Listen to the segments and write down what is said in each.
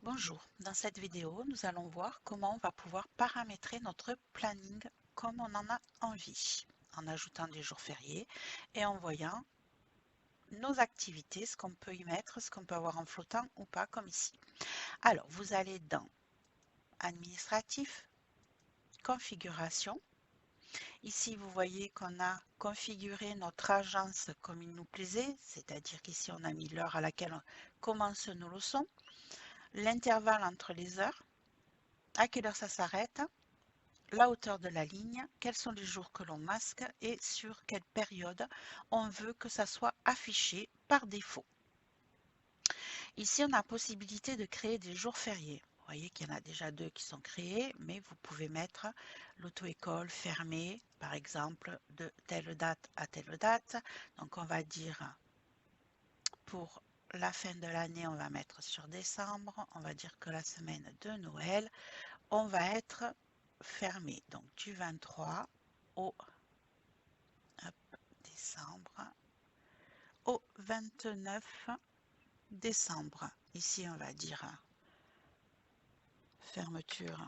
Bonjour, dans cette vidéo, nous allons voir comment on va pouvoir paramétrer notre planning comme on en a envie, en ajoutant des jours fériés et en voyant nos activités, ce qu'on peut y mettre, ce qu'on peut avoir en flottant ou pas, comme ici. Alors, vous allez dans Administratif, Configuration. Ici, vous voyez qu'on a configuré notre agence comme il nous plaisait, c'est-à-dire qu'ici, on a mis l'heure à laquelle commencent nos leçons, l'intervalle entre les heures, à quelle heure ça s'arrête, la hauteur de la ligne, quels sont les jours que l'on masque et sur quelle période on veut que ça soit affiché par défaut. Ici, on a possibilité de créer des jours fériés. Vous voyez qu'il y en a déjà 2 qui sont créés, mais vous pouvez mettre l'auto-école fermée, par exemple, de telle date à telle date. Donc, on va dire pour la fin de l'année, on va mettre sur décembre. On va dire que la semaine de Noël, on va être fermé. Donc, du 23 au décembre au 29 décembre. Ici, on va dire fermeture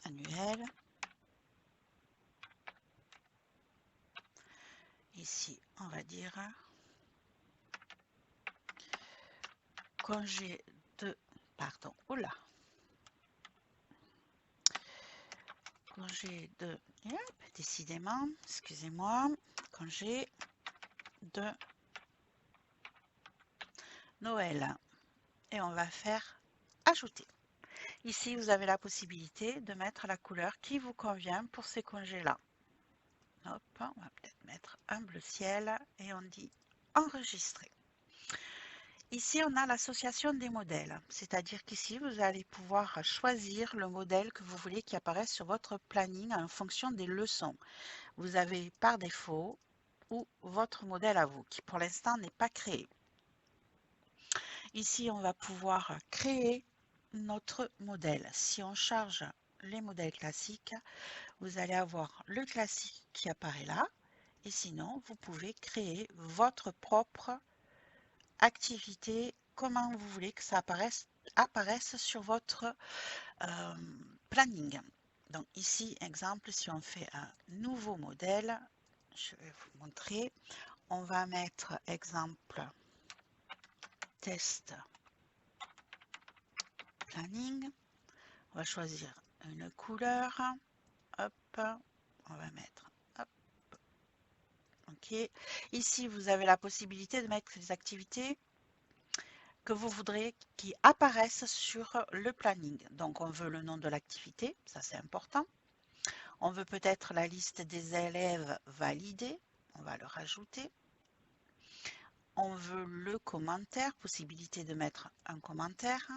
annuelle. Ici, on va dire congé de, pardon, oula, congé de, décidément, excusez-moi, congé de Noël. Et on va faire ajouter. Ici, vous avez la possibilité de mettre la couleur qui vous convient pour ces congés-là. Hop, on va peut-être mettre un bleu ciel et on dit enregistrer. Ici, on a l'association des modèles, c'est-à-dire qu'ici, vous allez pouvoir choisir le modèle que vous voulez qui apparaisse sur votre planning en fonction des leçons. Vous avez par défaut ou votre modèle à vous, qui pour l'instant n'est pas créé. Ici, on va pouvoir créer notre modèle. Si on charge les modèles classiques, vous allez avoir le classique qui apparaît là. Et sinon, vous pouvez créer votre propre activité, comment vous voulez que ça apparaisse sur votre planning. Donc ici, exemple, si on fait un nouveau modèle, je vais vous montrer. On va mettre exemple test planning. On va choisir une couleur. Hop, on va mettre. Hop, ok. Ici, vous avez la possibilité de mettre les activités que vous voudrez qui apparaissent sur le planning. Donc, on veut le nom de l'activité, ça c'est important. On veut peut-être la liste des élèves validés, on va le rajouter. On veut le commentaire, possibilité de mettre un commentaire.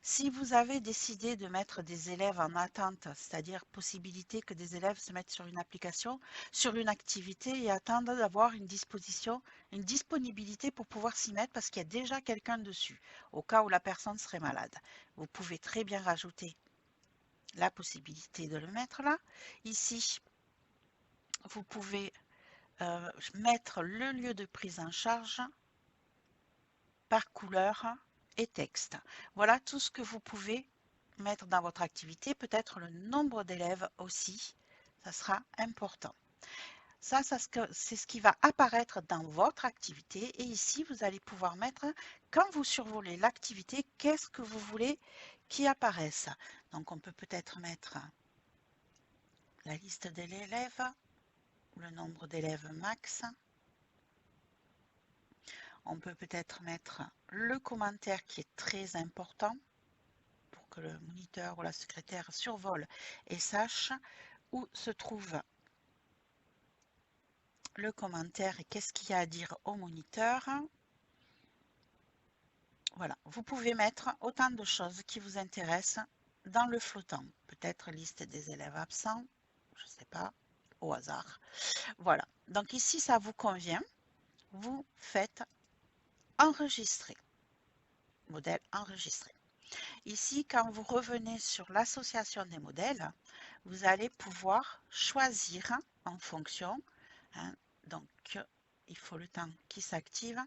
Si vous avez décidé de mettre des élèves en attente, c'est-à-dire possibilité que des élèves se mettent sur une application, sur une activité et attendent d'avoir une disponibilité pour pouvoir s'y mettre parce qu'il y a déjà quelqu'un dessus, au cas où la personne serait malade. Vous pouvez très bien rajouter la possibilité de le mettre là. Ici, vous pouvez mettre le lieu de prise en charge par couleur et texte. Voilà tout ce que vous pouvez mettre dans votre activité, peut-être le nombre d'élèves aussi, ça sera important. Ça c'est ce qui va apparaître dans votre activité et ici, vous allez pouvoir mettre, quand vous survolez l'activité, qu'est-ce que vous voulez qui apparaisse. Donc, on peut peut-être mettre la liste de l'élève, le nombre d'élèves max. On peut peut-être mettre le commentaire qui est très important pour que le moniteur ou la secrétaire survole et sache où se trouve le commentaire et qu'est-ce qu'il y a à dire au moniteur. Voilà, vous pouvez mettre autant de choses qui vous intéressent dans le flottant. Peut-être liste des élèves absents, je ne sais pas, au hasard. Voilà, donc ici ça vous convient, vous faites enregistrer, modèle enregistré. Ici, quand vous revenez sur l'association des modèles, vous allez pouvoir choisir en fonction. Hein, donc il faut le temps qui s'active,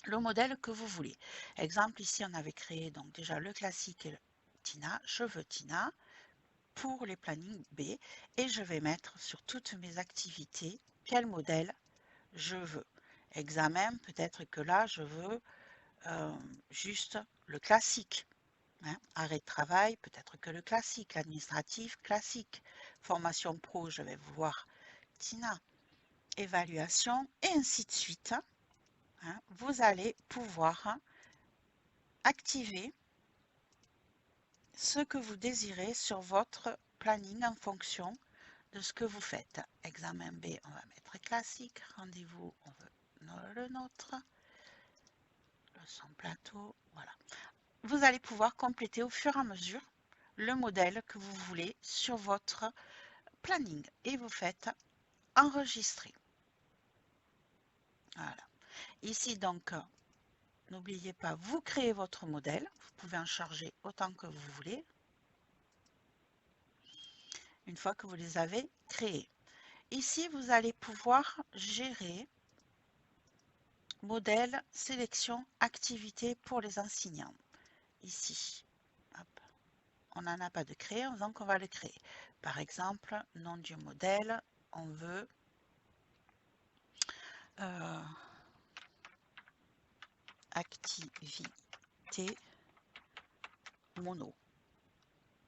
le modèle que vous voulez. Exemple, ici, on avait créé donc déjà le classique et le Tina. Je veux Tina pour les plannings B et je vais mettre sur toutes mes activités quel modèle je veux. Examen, peut-être que là, je veux juste le classique. Hein. Arrêt de travail, peut-être que le classique. Administratif, classique. Formation pro, je vais voir Tina. Évaluation, et ainsi de suite. Hein. Vous allez pouvoir activer ce que vous désirez sur votre planning en fonction de ce que vous faites. Examen B, on va mettre classique. Rendez-vous, on veut le nôtre. Leçon plateau, voilà. Vous allez pouvoir compléter au fur et à mesure le modèle que vous voulez sur votre planning et vous faites enregistrer. Voilà. Ici donc, n'oubliez pas, vous créez votre modèle. Vous pouvez en charger autant que vous voulez. Une fois que vous les avez créés. Ici, vous allez pouvoir gérer modèle, sélection, activité pour les enseignants. Ici, hop. On n'en a pas de créer, donc on va le créer. Par exemple, nom du modèle, on veut activité mono.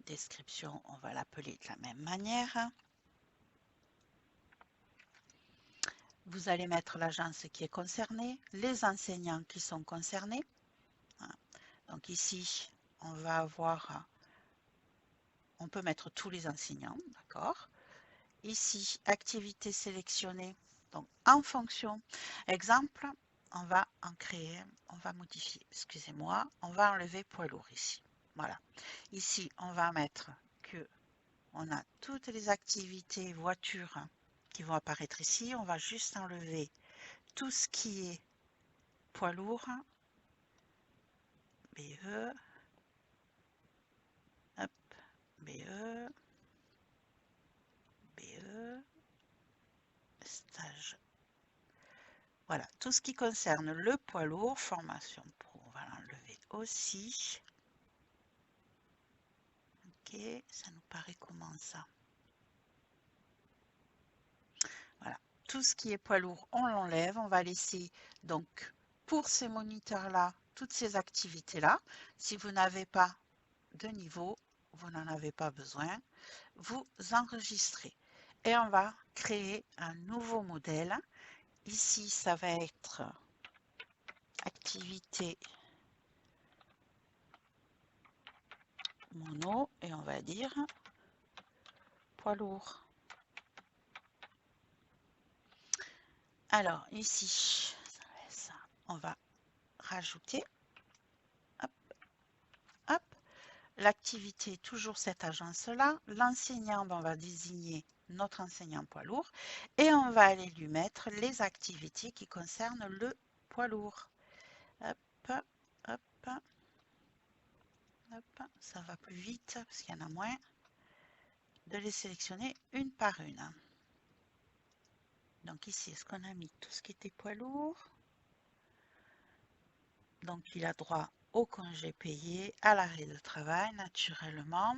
Description, on va l'appeler de la même manière. Vous allez mettre l'agence qui est concernée, les enseignants qui sont concernés. Donc ici, on va avoir, on peut mettre tous les enseignants, d'accord. Ici, activité sélectionnée, donc en fonction. Exemple, on va en créer, on va modifier, excusez-moi, on va enlever poids lourd ici. Voilà. Ici, on va mettre que on a toutes les activités voitures qui vont apparaître ici. On va juste enlever tout ce qui est poids lourd, BE, hop, BE, BE, stage. Voilà, tout ce qui concerne le poids lourd, formation pro, on va l'enlever aussi. Ok, ça nous paraît comment ça? Voilà, tout ce qui est poids lourd, on l'enlève. On va laisser donc pour ces moniteurs-là, toutes ces activités-là. Si vous n'avez pas de niveau, vous n'en avez pas besoin. Vous enregistrez et on va créer un nouveau modèle. Ici, ça va être activité mono et on va dire poids lourd. Alors ici, on va rajouter hop, hop, l'activité, toujours cette agence-là. L'enseignant, on va désigner notre enseignant poids lourd et on va aller lui mettre les activités qui concernent le poids lourd. Hop, hop, hop, ça va plus vite parce qu'il y en a moins. De les sélectionner une par une. Donc ici, est-ce qu'on a mis tout ce qui était poids lourd? Donc il a droit au congé payé, à l'arrêt de travail naturellement.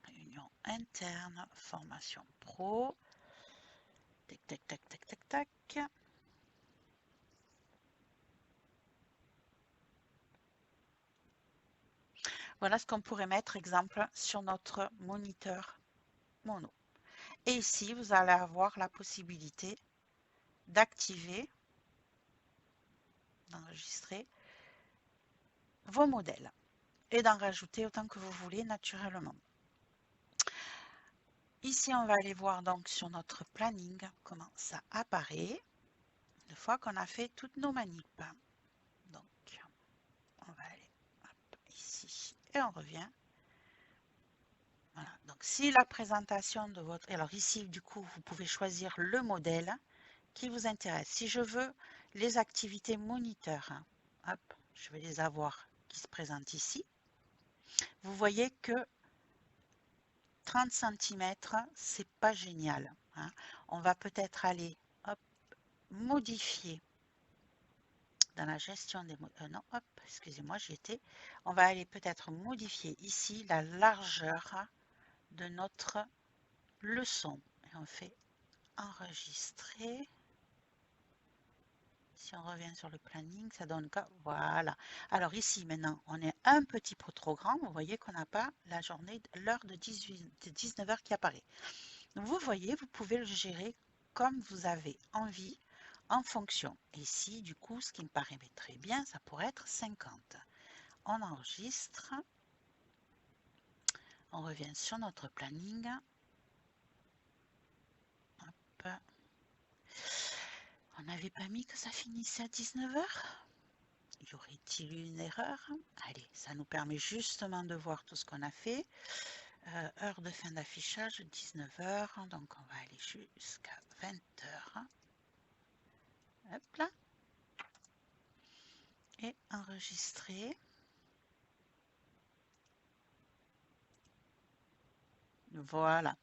Réunion interne, formation pro. Tac, tac, tac, tac, tac, tac. Voilà ce qu'on pourrait mettre, exemple, sur notre moniteur mono. Et ici, vous allez avoir la possibilité d'activer, d'enregistrer vos modèles et d'en rajouter autant que vous voulez naturellement. Ici, on va aller voir donc sur notre planning comment ça apparaît une fois qu'on a fait toutes nos manips. Donc, on va aller hop, ici et on revient. Voilà, donc si la présentation de votre... Alors ici, du coup, vous pouvez choisir le modèle qui vous intéresse. Si je veux les activités moniteurs, hop, je vais les avoir qui se présentent ici. Vous voyez que 30 cm, c'est pas génial, hein. On va peut-être aller hop, modifier dans la gestion des non, hop, excusez-moi, j'y étais. On va aller peut-être modifier ici la largeur de notre leçon. Et on fait enregistrer. Si on revient sur le planning, ça donne quoi? Voilà. Alors ici, maintenant, on est un petit peu trop grand. Vous voyez qu'on n'a pas la journée, l'heure de 19 heures qui apparaît. Donc, vous voyez, vous pouvez le gérer comme vous avez envie en fonction. Et ici, du coup, ce qui me paraît très bien, ça pourrait être 50. On enregistre. On revient sur notre planning. Hop. On n'avait pas mis que ça finissait à 19 heures? Y aurait-il eu une erreur? Allez, ça nous permet justement de voir tout ce qu'on a fait. Heure de fin d'affichage, 19 heures. Donc, on va aller jusqu'à 20 heures. Hop là. Et enregistrer. Voilà.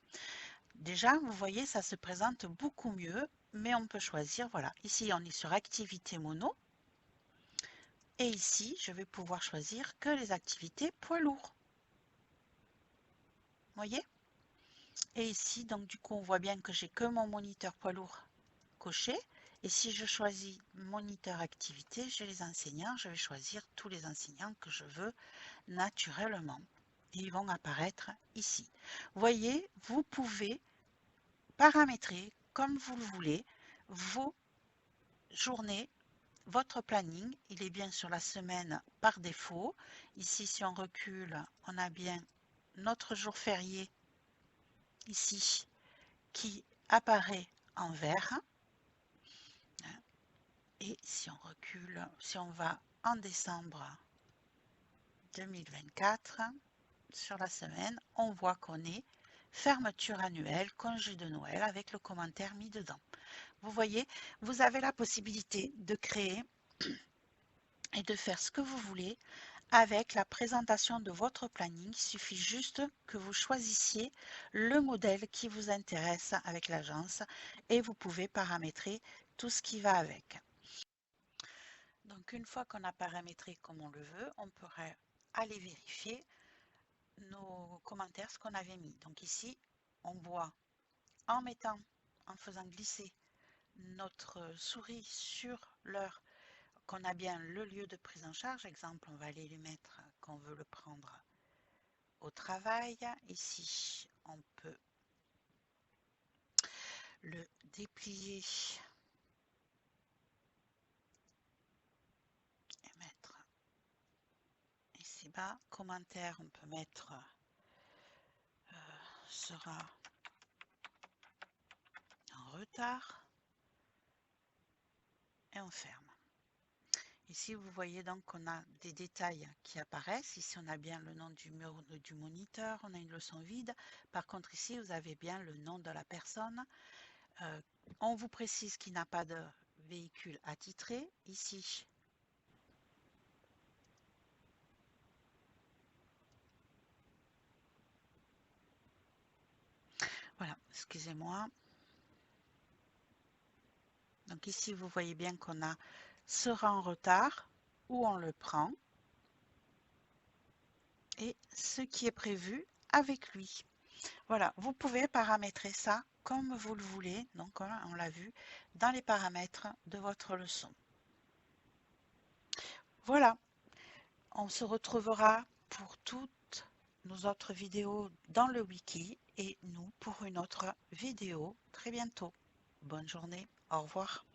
Déjà, vous voyez, ça se présente beaucoup mieux, mais on peut choisir, voilà. Ici, on est sur activité mono. Et ici, je vais pouvoir choisir que les activités poids lourds. Voyez? Et ici, donc du coup, on voit bien que j'ai que mon moniteur poids lourd coché. Et si je choisis moniteur activité, j'ai les enseignants. Je vais choisir tous les enseignants que je veux naturellement. Et ils vont apparaître ici. Voyez, vous pouvez paramétrer comme vous le voulez vos journées, votre planning. Il est bien sur la semaine par défaut. Ici, si on recule, on a bien notre jour férié ici qui apparaît en vert. Et si on recule, si on va en décembre 2024, sur la semaine, on voit qu'on est fermeture annuelle, congé de Noël avec le commentaire mis dedans. Vous voyez, vous avez la possibilité de créer et de faire ce que vous voulez avec la présentation de votre planning. Il suffit juste que vous choisissiez le modèle qui vous intéresse avec l'agence et vous pouvez paramétrer tout ce qui va avec. Donc une fois qu'on a paramétré comme on le veut, on pourrait aller vérifier nos commentaires, ce qu'on avait mis. Donc ici, on voit en faisant glisser notre souris sur l'heure qu'on a bien le lieu de prise en charge. Exemple, on va aller lui mettre qu'on veut le prendre au travail. Ici, on peut le déplier et mettre ici bas. Commentaire, on peut mettre sera en retard et on ferme. Ici, vous voyez donc qu'on a des détails qui apparaissent. Ici, on a bien le nom du moniteur, on a une leçon vide. Par contre, ici, vous avez bien le nom de la personne. On vous précise qu'il n'a pas de véhicule attitré. Ici, voilà, excusez-moi. Donc ici, vous voyez bien qu'on a sera en retard, où on le prend, et ce qui est prévu avec lui. Voilà, vous pouvez paramétrer ça comme vous le voulez. Donc, on l'a vu dans les paramètres de votre leçon. Voilà, on se retrouvera pour toutes nos autres vidéos dans le wiki et nous pour une autre vidéo très bientôt. Bonne journée, au revoir.